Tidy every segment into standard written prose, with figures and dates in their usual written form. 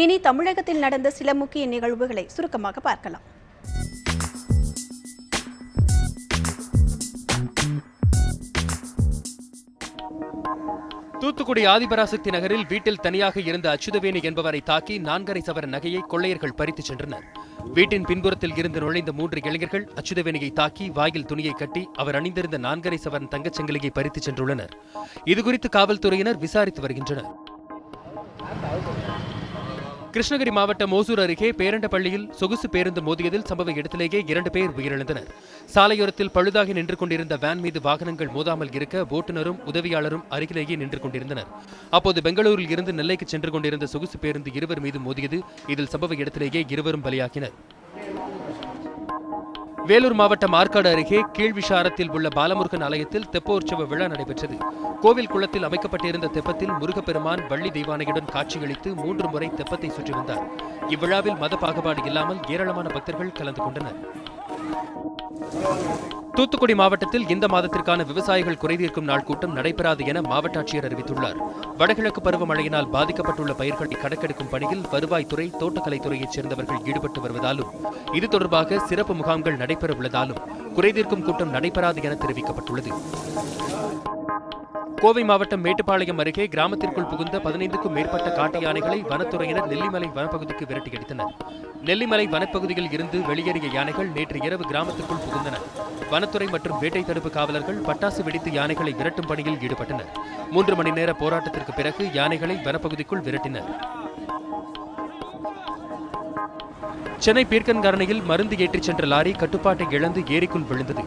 இனி தமிழகத்தில் நடந்த சில முக்கிய நிகழ்வுகளை சுருக்கமாக பார்க்கலாம். தூத்துக்குடி ஆதிபராசக்தி நகரில் வீட்டில் தனியாக இருந்த அச்சுதவேணி என்பவரை தாக்கி 4.5 சவரன் நகையை கொள்ளையர்கள் பறித்துச் சென்றனர். வீட்டின் பின்புறத்தில் இருந்து நுழைந்த 3 இளைஞர்கள் அச்சுதவேணியை தாக்கி வாயில் துணியை கட்டி அவர் அணிந்திருந்த 4.5 சவரன் தங்கச்சங்கிலியை பறித்துச் சென்றுள்ளனர். இதுகுறித்து காவல்துறையினர் விசாரித்து வருகின்றனர். கிருஷ்ணகிரி மாவட்டம் ஓசூர் அருகே பேரண்டப்பள்ளியில் சொகுசு பேருந்து மோதியதில் சம்பவ இடத்திலேயே 2 பேர் உயிரிழந்தனர். சாலையோரத்தில் பழுதாகி நின்று கொண்டிருந்த வேன் மீது வாகனங்கள் மோதாமல் இருக்க ஓட்டுநரும் உதவியாளரும் அருகிலேயே நின்று கொண்டிருந்தனர். அப்போது பெங்களூரில் இருந்து நெல்லைக்கு சென்று கொண்டிருந்த சொகுசு பேருந்து இருவர் மீது மோதியது. இதில் சம்பவ இடத்திலேயே இருவரும் பலியாகினர். வேலூர் மாவட்டம் ஆற்காடு அருகே கீழ்விஷாரத்தில் உள்ள பாலமுருகன் ஆலயத்தில் தெப்போற்சவ விழா நடைபெற்றது. கோவில் குளத்தில் அமைக்கப்பட்டிருந்த தெப்பத்தில் முருகப்பெருமான் வள்ளி தெய்வானையுடன் காட்சியளித்து 3 முறை தெப்பத்தை சுற்றி வந்தார். இவ்விழாவில் மத பாகுபாடு இல்லாமல் ஏராளமான பக்தர்கள் கலந்து கொண்டனர். தூத்துக்குடி மாவட்டத்தில் இந்த மாதத்திற்கான விவசாயிகள் குறைதீர்க்கும் நாள் கூட்டம் நடைபெறாது என மாவட்ட ஆட்சியர் அறிவித்துள்ளார். வடகிழக்கு பருவமழையினால் பாதிக்கப்பட்டுள்ள பயிர்களை கணக்கெடுக்கும் பணியில் வருவாய்த்துறை, தோட்டக்கலைத்துறையைச் சேர்ந்தவர்கள் ஈடுபட்டு வருவதாலும் இது தொடர்பாக சிறப்பு முகாம்கள் நடைபெற உள்ளதாலும் குறைதீர்க்கும் கூட்டம் நடைபெறாது என தெரிவிக்கப்பட்டுள்ளது. கோவை மாவட்டம் மேட்டுப்பாளையம் அருகே கிராமத்திற்குள் புகுந்த 15க்கும் மேற்பட்ட காட்டு யானைகளை வனத்துறையினர் நெல்லிமலை வனப்பகுதிக்கு விரட்டியடித்தனர். நெல்லிமலை வனப்பகுதியில் இருந்து வெளியேறிய யானைகள் நேற்று இரவு கிராமத்திற்குள் புகுந்தன. வனத்துறை மற்றும் வேட்டை தடுப்பு காவலர்கள் பட்டாசு வெடித்து யானைகளை விரட்டும் பணியில் ஈடுபட்டனர். 3 மணி நேர போராட்டத்திற்கு பிறகு யானைகளை வனப்பகுதிக்குள் விரட்டினர். சென்னை பீர்க்கன்காரணியில் மருந்து ஏற்றிச் சென்ற லாரி கட்டுப்பாட்டை இழந்து ஏரிக்குள் விழுந்தது.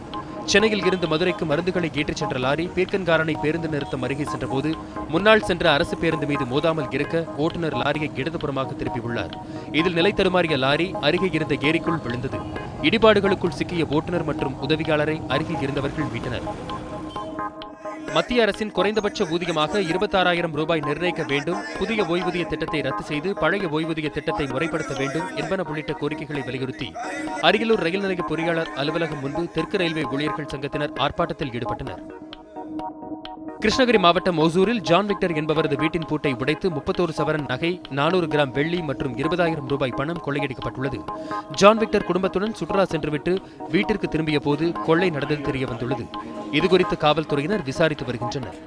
சென்னையில் இருந்து மதுரைக்கு மருந்துகளை ஏற்றிச் சென்ற லாரி பீர்க்கன்காரணை பேருந்து நிறுத்தம் அருகே சென்றபோது முன்னாள் சென்ற அரசு பேருந்து மீது மோதாமல் இருக்க ஓட்டுநர் லாரியை இடதுபுறமாக திருப்பியுள்ளார். இதில் நிலை தடுமாறிய லாரி அருகே இருந்த ஏரிக்குள் விழுந்தது. இடிபாடுகளுக்குள் சிக்கிய ஓட்டுநர் மற்றும் உதவியாளரை அருகில் இருந்தவர்கள் மீட்டனர். மத்திய அரசின் குறைந்தபட்ச ஊதியமாக 26,000 ரூபாய் நிர்ணயிக்க வேண்டும், புதிய ஓய்வூதிய திட்டத்தை ரத்து செய்து பழைய ஓய்வூதிய திட்டத்தை முறைப்படுத்த வேண்டும் என்பன உள்ளிட்ட கோரிக்கைகளை வலியுறுத்தி அரியலூர் ரயில் நிலைய பொறியாளர் அலுவலகம் முன்பு தெற்கு ரயில்வே ஊழியர்கள் சங்கத்தினர் ஆர்ப்பாட்டத்தில் ஈடுபட்டனர். கிருஷ்ணகிரி மாவட்டம் ஓசூரில் ஜான் விக்டர் என்பவரது வீட்டின் பூட்டை உடைத்து 31 சவரன் நகை, 400 கிராம் வெள்ளி மற்றும் 20,000 ரூபாய் பணம் கொள்ளையடிக்கப்பட்டுள்ளது. ஜான் விக்டர் குடும்பத்துடன் சுற்றுலா சென்றுவிட்டு வீட்டிற்கு திரும்பிய போது கொள்ளை நடந்தது தெரியவந்துள்ளது. இதுகுறித்து காவல்துறையினர் விசாரித்து வருகின்றனர்.